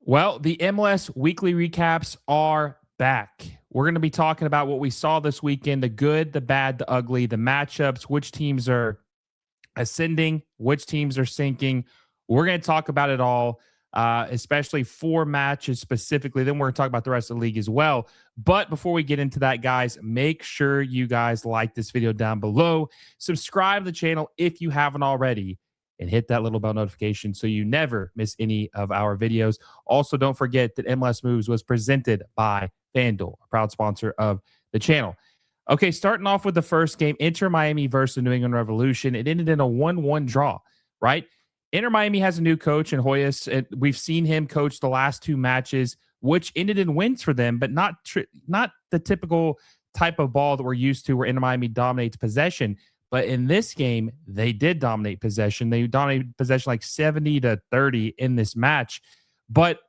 Well, the MLS weekly recaps are back. We're going to be talking about what we saw this weekend, the good, the bad, the ugly, the matchups, which teams are ascending, which teams are sinking. We're going to talk about it all, especially 4 matches specifically. Then we're going to talk about the rest of the league as well. But before we get into that, guys, make sure you guys like this video down below. Subscribe to the channel if you haven't already, and hit that little bell notification so you never miss any of our videos. Also, don't forget that MLS Moves was presented by FanDuel, a proud sponsor of the channel. Okay, starting off with the first game, Inter Miami versus the New England Revolution. It ended in a 1-1 draw, right? Inter Miami has a new coach in Reus, and we've seen him coach the last 2 matches, which ended in wins for them, but not the typical type of ball that we're used to where Inter Miami dominates possession. But in this game, they did dominate possession. They dominated possession like 70-30 in this match. But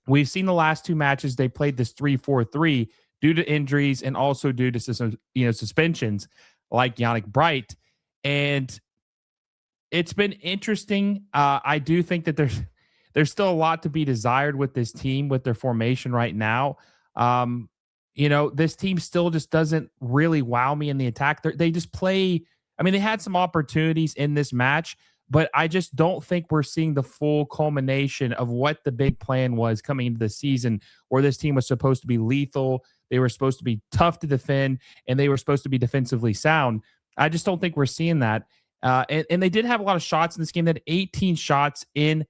we've seen the last 2 matches, they played this 3-4-3 due to injuries and also due to some, suspensions like Yannick Bright. And it's been interesting. I do think that there's still a lot to be desired with this team, with their formation right now. This team still just doesn't really wow me in the attack. They just play. I mean, they had some opportunities in this match, but I just don't think we're seeing the full culmination of what the big plan was coming into the season, where this team was supposed to be lethal. They were supposed to be tough to defend, and they were supposed to be defensively sound. I just don't think we're seeing that. And they did have a lot of shots in this game. They had 18 shots in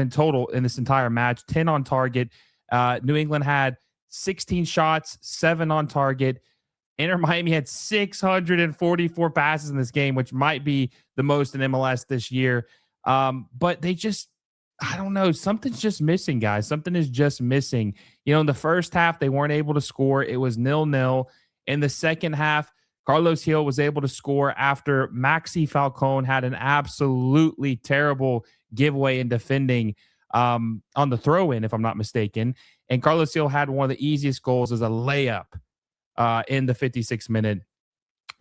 total in this entire match, 10 on target. New England had 16 shots, 7 on target. Inter Miami had 644 passes in this game, which might be the most in MLS this year. But they just, I don't know, something's just missing, guys. Something is just missing. In the first half, they weren't able to score. It was 0-0. In the second half, Carlos Gil was able to score after Maxi Falcone had an absolutely terrible giveaway in defending on the throw-in, if I'm not mistaken. And Carlos Gil had one of the easiest goals as a layup in the 56th minute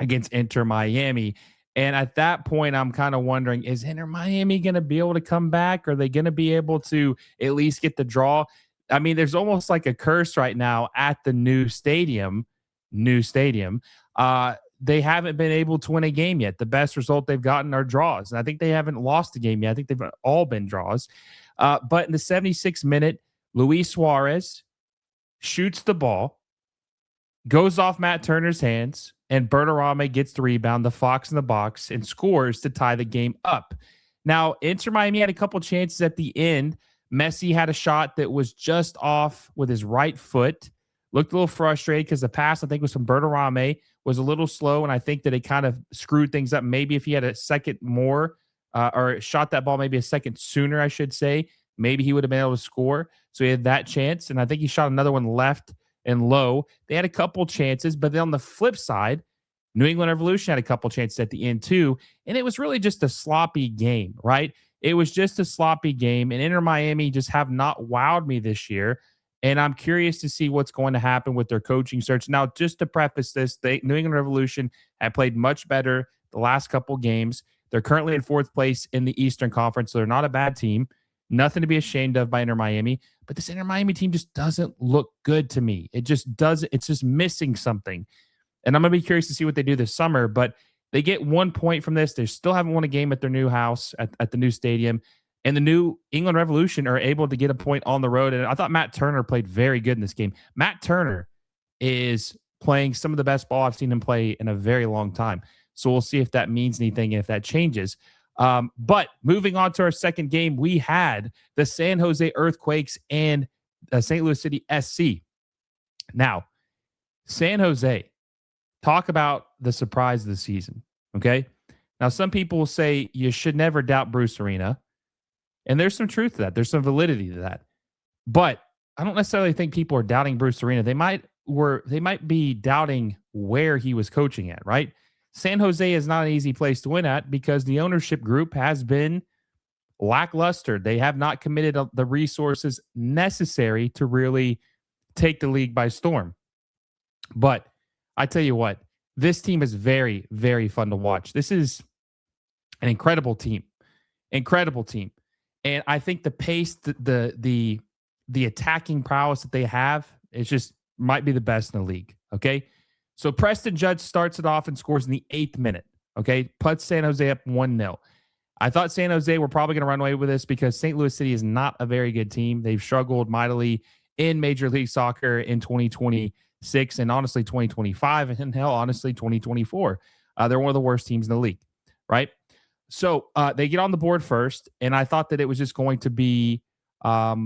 against Inter Miami. And at that point, I'm kind of wondering, is Inter Miami going to be able to come back? Are they going to be able to at least get the draw? I mean, there's almost like a curse right now at the new stadium. They haven't been able to win a game yet. The best result they've gotten are draws. And I think they haven't lost a game yet. I think they've all been draws. But in the 76th minute, Luis Suarez shoots the ball, goes off Matt Turner's hands, and Berterame gets the rebound, the fox in the box, and scores to tie the game up. Now, Inter Miami had a couple chances at the end. Messi had a shot that was just off with his right foot. Looked a little frustrated because the pass, I think, was from Berterame, was a little slow, and I think that it kind of screwed things up. Maybe if he had a second more or shot that ball maybe a second sooner, I should say, maybe he would have been able to score. So he had that chance, and I think he shot another one left and low. They had a couple chances, but then on the flip side, New England Revolution had a couple chances at the end too, and it was really just a sloppy game, right? It was just a sloppy game, and Inter Miami just have not wowed me this year. And I'm curious to see what's going to happen with their coaching search. Now, just to preface this, the New England Revolution have played much better the last couple games. They're currently in 4th place in the Eastern Conference, so they're not a bad team. Nothing to be ashamed of by Inter Miami. But this Inter Miami team just doesn't look good to me. It just doesn't. It's just missing something. And I'm going to be curious to see what they do this summer. But they get 1 point from this. They still haven't won a game at their new house, at the new stadium. And the New England Revolution are able to get a point on the road. And I thought Matt Turner played very good in this game. Matt Turner is playing some of the best ball I've seen him play in a very long time. So we'll see if that means anything and if that changes. But moving on to our second game, we had the San Jose Earthquakes and St. Louis City SC. Now, San Jose, talk about the surprise of the season, okay? Now, some people will say you should never doubt Bruce Arena. And there's some truth to that. There's some validity to that. But I don't necessarily think people are doubting Bruce Arena. They might be doubting where he was coaching at, right? San Jose is not an easy place to win at because the ownership group has been lackluster. They have not committed the resources necessary to really take the league by storm. But I tell you what, this team is very, very fun to watch. This is an incredible team. Incredible team. And I think the pace, the attacking prowess that they have, is just might be the best in the league. Okay. So Preston Judge starts it off and scores in the 8th minute. Okay. Puts San Jose up 1-0. I thought San Jose were probably going to run away with this because St. Louis City is not a very good team. They've struggled mightily in Major League Soccer in 2026 and honestly 2025 and hell, honestly 2024. They're one of the worst teams in the league, right? So they get on the board first, and I thought that it was just going to be tough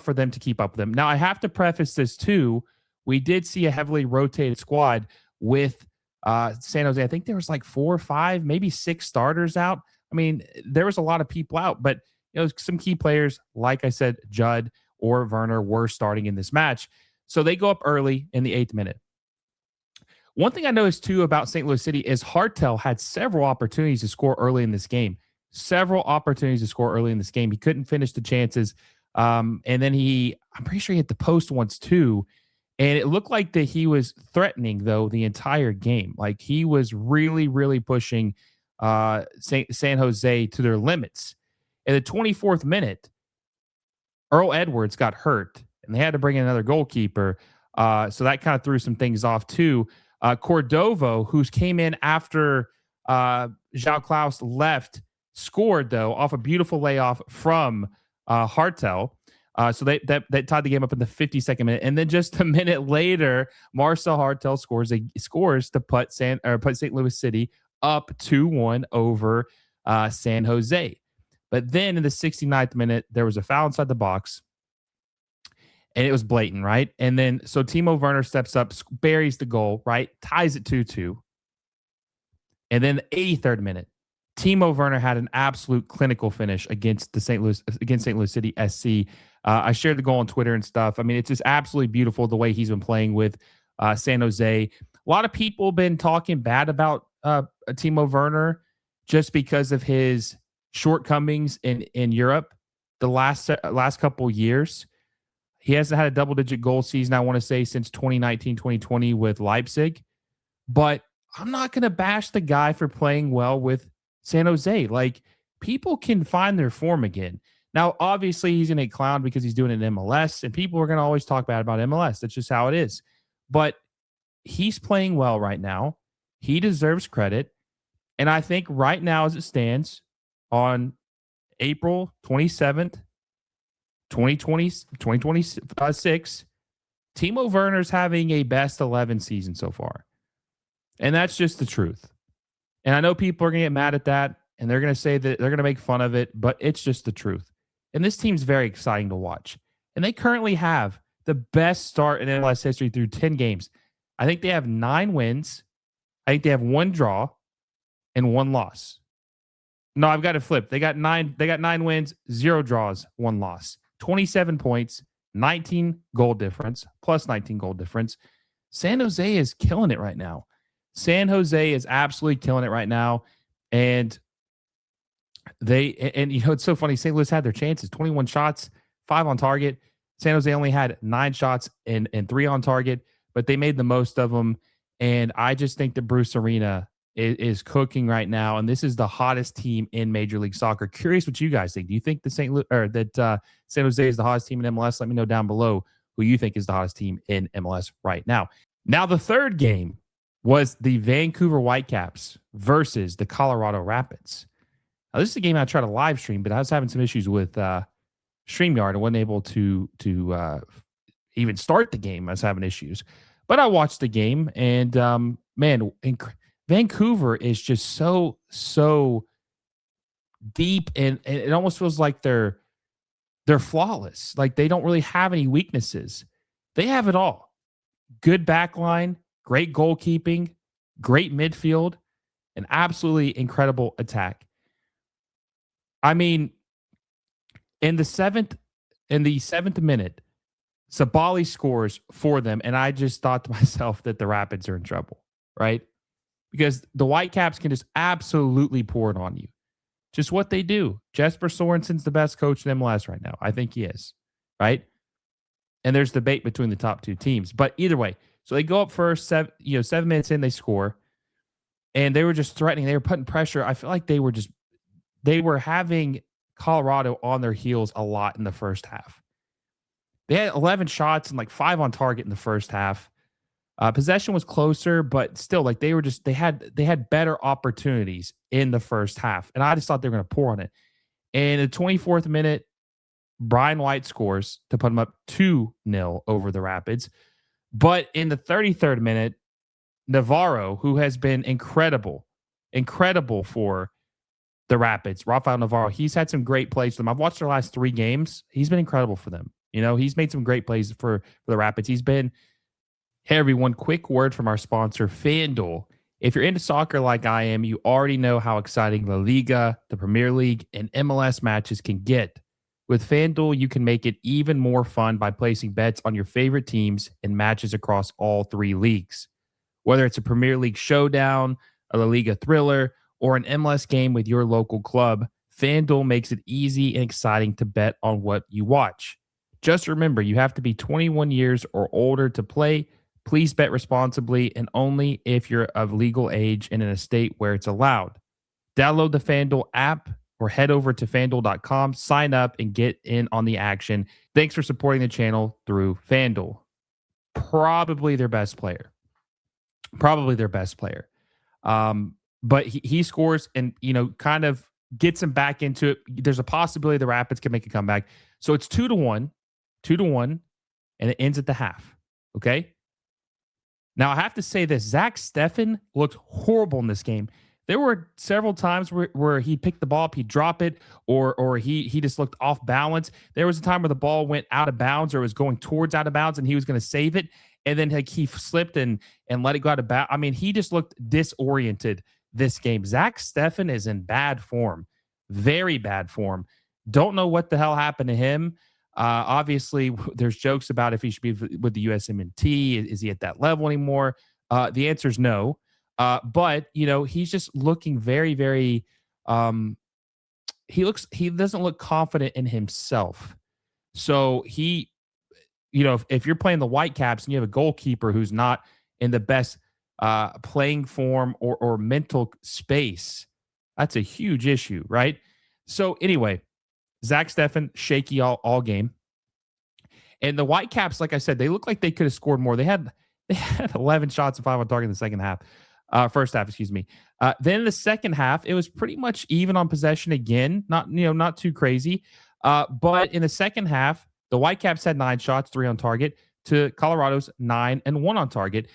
for them to keep up with them. Now I have to preface this too. We did see a heavily rotated squad with San Jose. I think there was like 4 or 5, maybe 6 starters out. I mean, there was a lot of people out, but some key players, like I said, Judd or Werner, were starting in this match. So they go up early in the 8th minute. One thing I noticed too about St. Louis City is Hartel had several opportunities to score early in this game. He couldn't finish the chances. And then I'm pretty sure he hit the post once too. And it looked like that he was threatening, though, the entire game. Like, he was really, really pushing San Jose to their limits. In the 24th minute, Earl Edwards got hurt, and they had to bring in another goalkeeper. So that kind of threw some things off, too. Cordovo, who came in after João Klaus left, scored, though, off a beautiful layoff from Hartel. So that tied the game up in the 52nd minute, and then just a minute later, Marcel Hartel scores to put St. Louis City up 2-1 over San Jose. But then in the 69th minute, there was a foul inside the box, and it was blatant, right? And then so Timo Werner steps up, buries the goal, right? Ties it 2-2. And then the 83rd minute, Timo Werner had an absolute clinical finish against St. Louis City SC. I shared the goal on Twitter and stuff. I mean, it's just absolutely beautiful the way he's been playing with San Jose. A lot of people have been talking bad about Timo Werner just because of his shortcomings in Europe the last couple years. He hasn't had a double-digit goal season, I want to say, since 2019, 2020 with Leipzig. But I'm not going to bash the guy for playing well with San Jose. Like, people can find their form again. Now, obviously, he's going to get clowned because he's doing it in MLS, and people are going to always talk bad about MLS. That's just how it is. But he's playing well right now. He deserves credit. And I think right now, as it stands, on April 27th, 2026, Timo Werner's having a best 11 season so far. And that's just the truth. And I know people are going to get mad at that, and they're going to say that they're going to make fun of it, but it's just the truth. And this team's very exciting to watch. And they currently have the best start in MLS history through 10 games. I think they have 9 wins. I think they have 1 draw and 1 loss. No, I've got it flipped. They got 9 wins, 0 draws, 1 loss. 27 points, 19 goal difference, plus 19 goal difference. San Jose is killing it right now. San Jose is absolutely killing it right now. And it's so funny. St. Louis had their chances, 21 shots, 5 on target. San Jose only had 9 shots and 3 on target, but they made the most of them. And I just think that Bruce Arena is cooking right now, and this is the hottest team in Major League Soccer. Curious what you guys think. Do you think San Jose is the hottest team in MLS? Let me know down below who you think is the hottest team in MLS right now. Now, the third game was the Vancouver Whitecaps versus the Colorado Rapids. Now, this is a game I tried to live stream, but I was having some issues with StreamYard and wasn't able to even start the game. I was having issues. But I watched the game, and Vancouver is just so deep, and it almost feels like they're flawless. Like, they don't really have any weaknesses. They have it all. Good backline, great goalkeeping, great midfield, an absolutely incredible attack. I mean, in the seventh minute, Sabali scores for them, and I just thought to myself that the Rapids are in trouble, right? Because the Whitecaps can just absolutely pour it on you. Just what they do. Jesper Sorensen's the best coach in MLS right now. I think he is, right? And there's debate between the top 2 teams. But either way, so they go up first, 7 minutes in, they score. And they were just threatening. They were putting pressure. I feel like they were just they were having Colorado on their heels a lot in the first half. They had 11 shots and like 5 on target in the first half. Possession was closer, but still, like they had better opportunities in the first half, and I just thought they were going to pour on it. And in the 24th minute, Brian White scores to put them up 2-0 over the Rapids. But in the 33rd minute, Navarro, who has been incredible for the Rapids, Rafael Navarro, he's had some great plays for them. I've watched their last 3 games. He's been incredible for them. You know, he's made some great plays for the Rapids. Hey, everyone, quick word from our sponsor, FanDuel. If you're into soccer like I am, you already know how exciting La Liga, the Premier League, and MLS matches can get. With FanDuel, you can make it even more fun by placing bets on your favorite teams and matches across all 3 leagues. Whether it's a Premier League showdown, a La Liga thriller, or an MLS game with your local club, FanDuel makes it easy and exciting to bet on what you watch. Just remember, you have to be 21 years or older to play. Please bet responsibly and only if you're of legal age and in a state where it's allowed. Download the FanDuel app or head over to FanDuel.com, sign up, and get in on the action. Thanks for supporting the channel through FanDuel. Probably their best player. But he scores and, kind of gets him back into it. There's a possibility the Rapids can make a comeback. So it's 2-1, and it ends at the half. Okay? Now, I have to say this. Zach Steffen looked horrible in this game. There were several times where he picked the ball up, he'd drop it, or he just looked off balance. There was a time where the ball went out of bounds or was going towards out of bounds, and he was going to save it, and then he slipped and let it go out of bounds. I mean, he just looked disoriented this game. Zach Steffen is in bad form, very bad form. Don't know what the hell happened to him. Obviously, there's jokes about if he should be with the USMNT. Is he at that level anymore? The answer is no. But he's just looking very, very. He doesn't look confident in himself. So if you're playing the Whitecaps and you have a goalkeeper who's not in the best playing form or mental space, that's a huge issue, right? So anyway, Zach Steffen shaky all game, and the Whitecaps, like I said, they look like they could have scored more. They had 11 shots and 5 on target in the second half. First half, excuse me. Then in the second half, it was pretty much even on possession again. Not too crazy. But in the second half, the Whitecaps had 9 shots, 3 on target, to Colorado's 9 and 1 on target.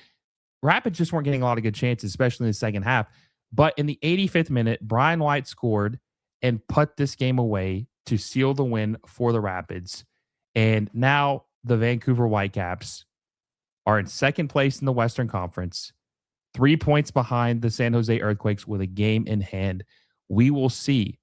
Rapids just weren't getting a lot of good chances, especially in the second half. But in the 85th minute, Brian White scored and put this game away to seal the win for the Rapids. And now the Vancouver Whitecaps are in second place in the Western Conference, 3 points behind the San Jose Earthquakes with a game in hand. We will see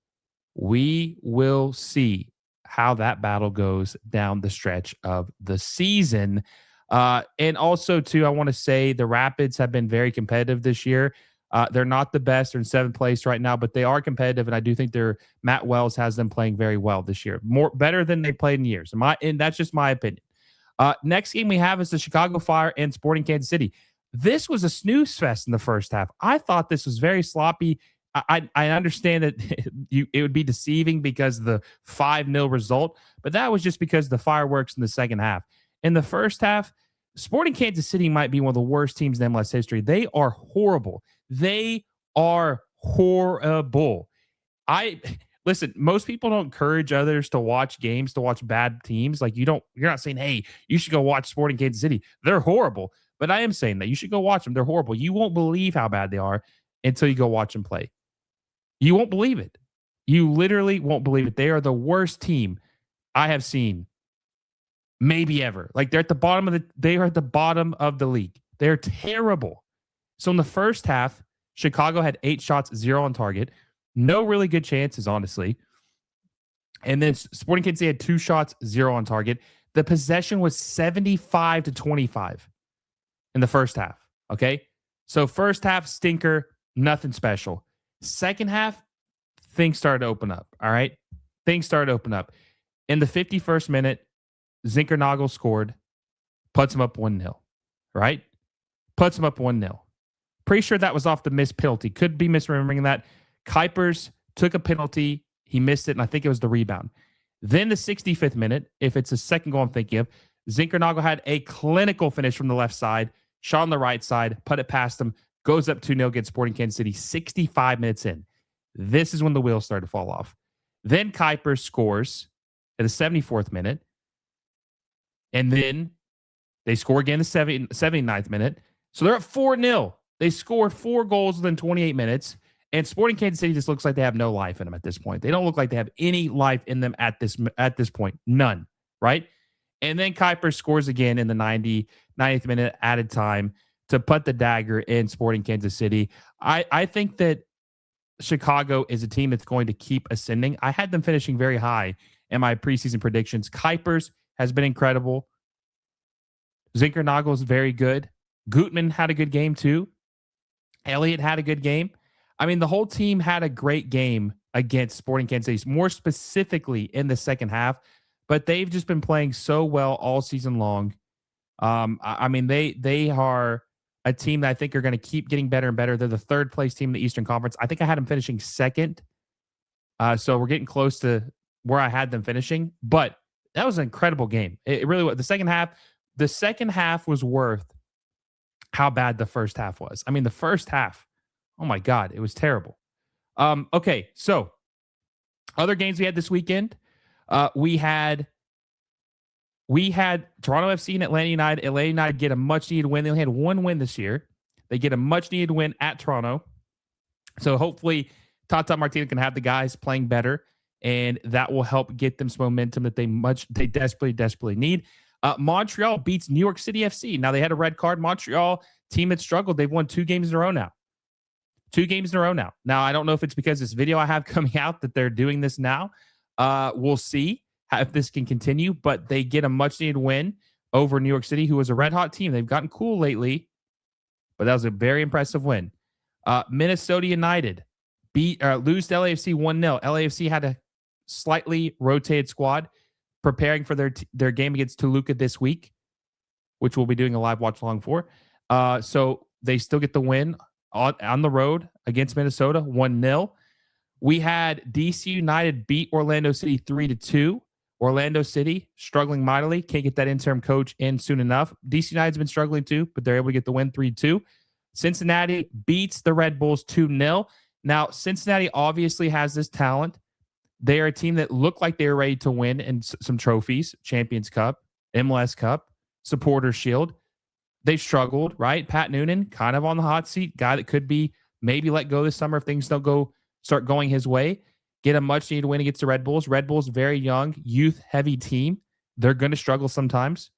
how that battle goes down the stretch of the season. And also, too, I want to say the Rapids have been very competitive this year. They're not the best. They're in 7th place right now, but they are competitive, and I do think Matt Wells has them playing very well this year, better than they played in years. And that's just my opinion. Next game we have is the Chicago Fire and Sporting Kansas City. This was a snooze fest in the first half. I thought this was very sloppy. I understand that it would be deceiving because of the 5-0 result, but that was just because of the fireworks in the second half. In the first half, Sporting Kansas City might be one of the worst teams in MLS history. They are horrible. They are horrible. Listen, most people don't encourage others to watch games, to watch bad teams. Like you're not saying, hey, you should go watch Sporting Kansas City. They're horrible. But I am saying that you should go watch them. They're horrible. You won't believe how bad they are until you go watch them play. You won't believe it. You literally won't believe it. They are the worst team I have seen maybe ever. Like they are at the bottom of the league. They're terrible. So in the first half, Chicago had 8 shots, 0 on target. No really good chances, honestly. And then Sporting Kansas City had 2 shots, 0 on target. The possession was 75-25 in the first half. Okay. So first half, stinker, nothing special. Second half, things started to open up. All right. Things started to open up. In the 51st minute, Zinkernagel scored, puts him up 1-0. Right? Puts him up 1-0. Pretty sure that was off the missed penalty. Could be misremembering that. Kuipers took a penalty. He missed it, and I think it was the rebound. Then the 65th minute, if it's the second goal I'm thinking of, Zinkernagel had a clinical finish from the left side, shot on the right side, put it past him, goes up 2-0 against Sporting Kansas City 65 minutes in. This is when the wheels started to fall off. Then Kuiper scores at the 74th minute. And then they score again the 79th minute. So they're at 4-0. They scored 4 goals within 28 minutes. And Sporting Kansas City just looks like they have no life in them at this point. They don't look like they have any life in them at this point. None, right? And then Kuiper scores again in the 90th minute added time to put the dagger in Sporting Kansas City. I think that Chicago is a team that's going to keep ascending. I had them finishing very high in my preseason predictions. Kuipers has been incredible. Zinkernagel is very good. Gutman had a good game too. Elliott had a good game. I mean, the whole team had a great game against Sporting Kansas City, more specifically in the second half, but they've just been playing so well all season long. I mean, they are a team that I think are going to keep getting better and better. They're the third place team in the Eastern Conference. I think I had them finishing second. So we're getting close to where I had them finishing, but that was an incredible game. It really was. The second half was worth how bad the first half was. I mean, the first half, oh my God, it was terrible. Okay, so other games we had this weekend. We had Toronto FC and Atlanta United. Atlanta United get a much-needed win. They only had one win this year. They get a much-needed win at Toronto. So hopefully Tata Martino can have the guys playing better, and that will help get them some momentum that they desperately need. Montreal beats New York City FC. Now, they had a red card. Montreal, team that struggled, they've won 2 games in a row now. 2 games in a row now. Now, I don't know if it's because this video I have coming out that they're doing this now. We'll see if this can continue, but they get a much-needed win over New York City, who was a red-hot team. They've gotten cool lately, but that was a very impressive win. Minnesota United lose to LAFC 1-0. LAFC had a slightly rotated squad preparing for their game against Toluca this week, which we'll be doing a live watch-along for. So they still get the win on the road against Minnesota, 1-0. We had DC United beat Orlando City 3-2. Orlando City struggling mightily. Can't get that interim coach in soon enough. DC United's been struggling too, but they're able to get the win 3-2. Cincinnati beats the Red Bulls 2-0. Now, Cincinnati obviously has this talent. They are a team that looked like they were ready to win in some trophies, Champions Cup, MLS Cup, Supporters Shield. They've struggled, right? Pat Noonan, kind of on the hot seat, guy that could be maybe let go this summer if things don't start going his way. Get a much-needed win against the Red Bulls. Red Bulls, very young, youth-heavy team. They're going to struggle sometimes.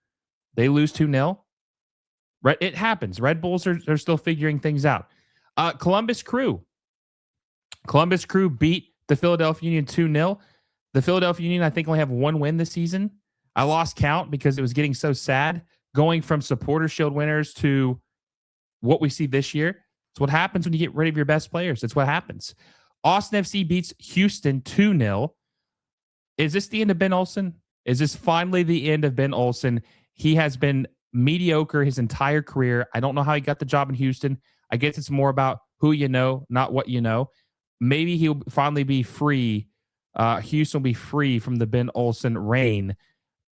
They lose 2-0. It happens. Red Bulls are still figuring things out. Columbus Crew beat the Philadelphia Union 2-0. The Philadelphia Union, I think, only have 1 win this season. I lost count because it was getting so sad going from Supporters Shield winners to what we see this year. It's what happens when you get rid of your best players. It's what happens. Austin FC beats Houston 2-0. Is this the end of Ben Olsen? Is this finally the end of Ben Olsen? He has been mediocre his entire career. I don't know how he got the job in Houston. I guess it's more about who you know, not what you know. Maybe he'll finally be free. Houston will be free from the Ben Olsen reign.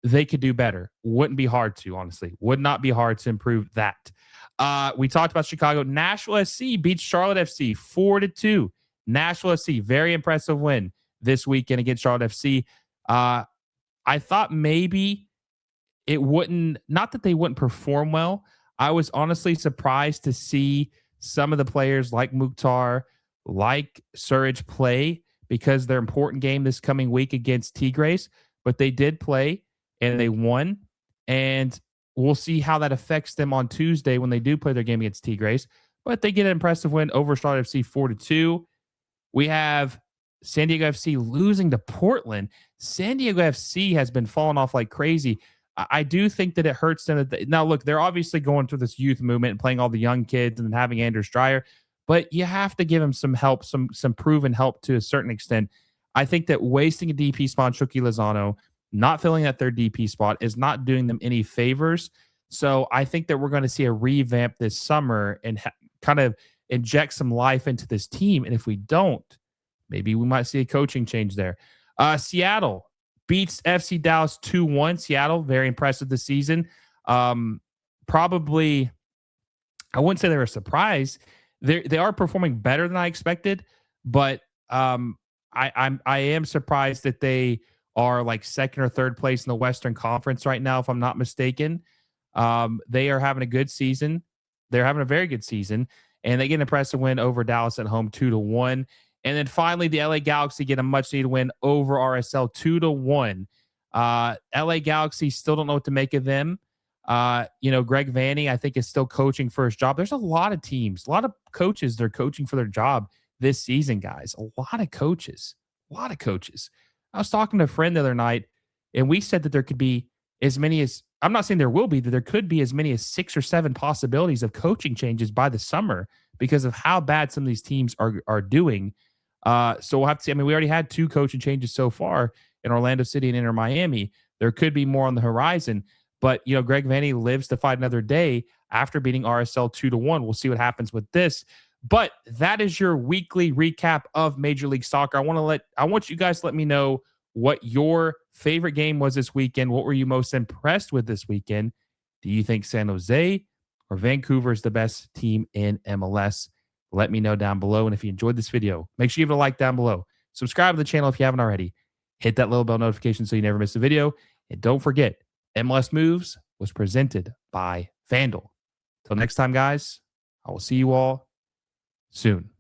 They could do better. Wouldn't be hard to, honestly. Would not be hard to improve that. We talked about Chicago. Nashville SC beats Charlotte FC 4-2. Nashville SC, very impressive win this weekend against Charlotte FC. I thought maybe it wouldn't, not that they wouldn't perform well. I was honestly surprised to see some of the players like Mukhtar, like Surridge play because their important game this coming week against Tigres, but they did play and they won. And we'll see how that affects them on Tuesday when they do play their game against Tigres. But they get an impressive win over Charlotte FC 4-2. We have San Diego FC losing to Portland. San Diego FC has been falling off like crazy. I do think that it hurts them. Now, look, they're obviously going through this youth movement and playing all the young kids and having Andrew Stryer, but you have to give him some help, some proven help to a certain extent. I think that wasting a DP spot on Chucky Lozano, not filling that third DP spot, is not doing them any favors. So I think that we're going to see a revamp this summer and kind of inject some life into this team. And if we don't, maybe we might see a coaching change there. Seattle beats FC Dallas 2-1. Seattle, very impressive this season. Probably, I wouldn't say they're a surprise. They are performing better than I expected, but I am surprised that they are like second or third place in the Western Conference right now, if I'm not mistaken. They are having a good season. They're having a very good season, and they get an impressive win over Dallas at home 2-1. And then finally, the LA Galaxy get a much-needed win over RSL 2-1. LA Galaxy still don't know what to make of them. Greg Vanney, I think, is still coaching for his job. There's a lot of teams, a lot of coaches they're coaching for their job this season, guys. A lot of coaches. I was talking to a friend the other night, and we said that there could be as many as, I'm not saying there will be, that there could be as many as 6 or 7 possibilities of coaching changes by the summer because of how bad some of these teams are doing. So we'll have to see. I mean, we already had 2 coaching changes so far in Orlando City and Inter Miami. There could be more on the horizon. But, Greg Vanney lives to fight another day after beating RSL 2-1. We'll see what happens with this. But that is your weekly recap of Major League Soccer. I want you guys to let me know what your favorite game was this weekend. What were you most impressed with this weekend? Do you think San Jose or Vancouver is the best team in MLS? Let me know down below. And if you enjoyed this video, make sure you give it a like down below. Subscribe to the channel if you haven't already. Hit that little bell notification so you never miss a video. And don't forget, MLS Moves was presented by FanDuel. Till next time, guys, I will see you all soon.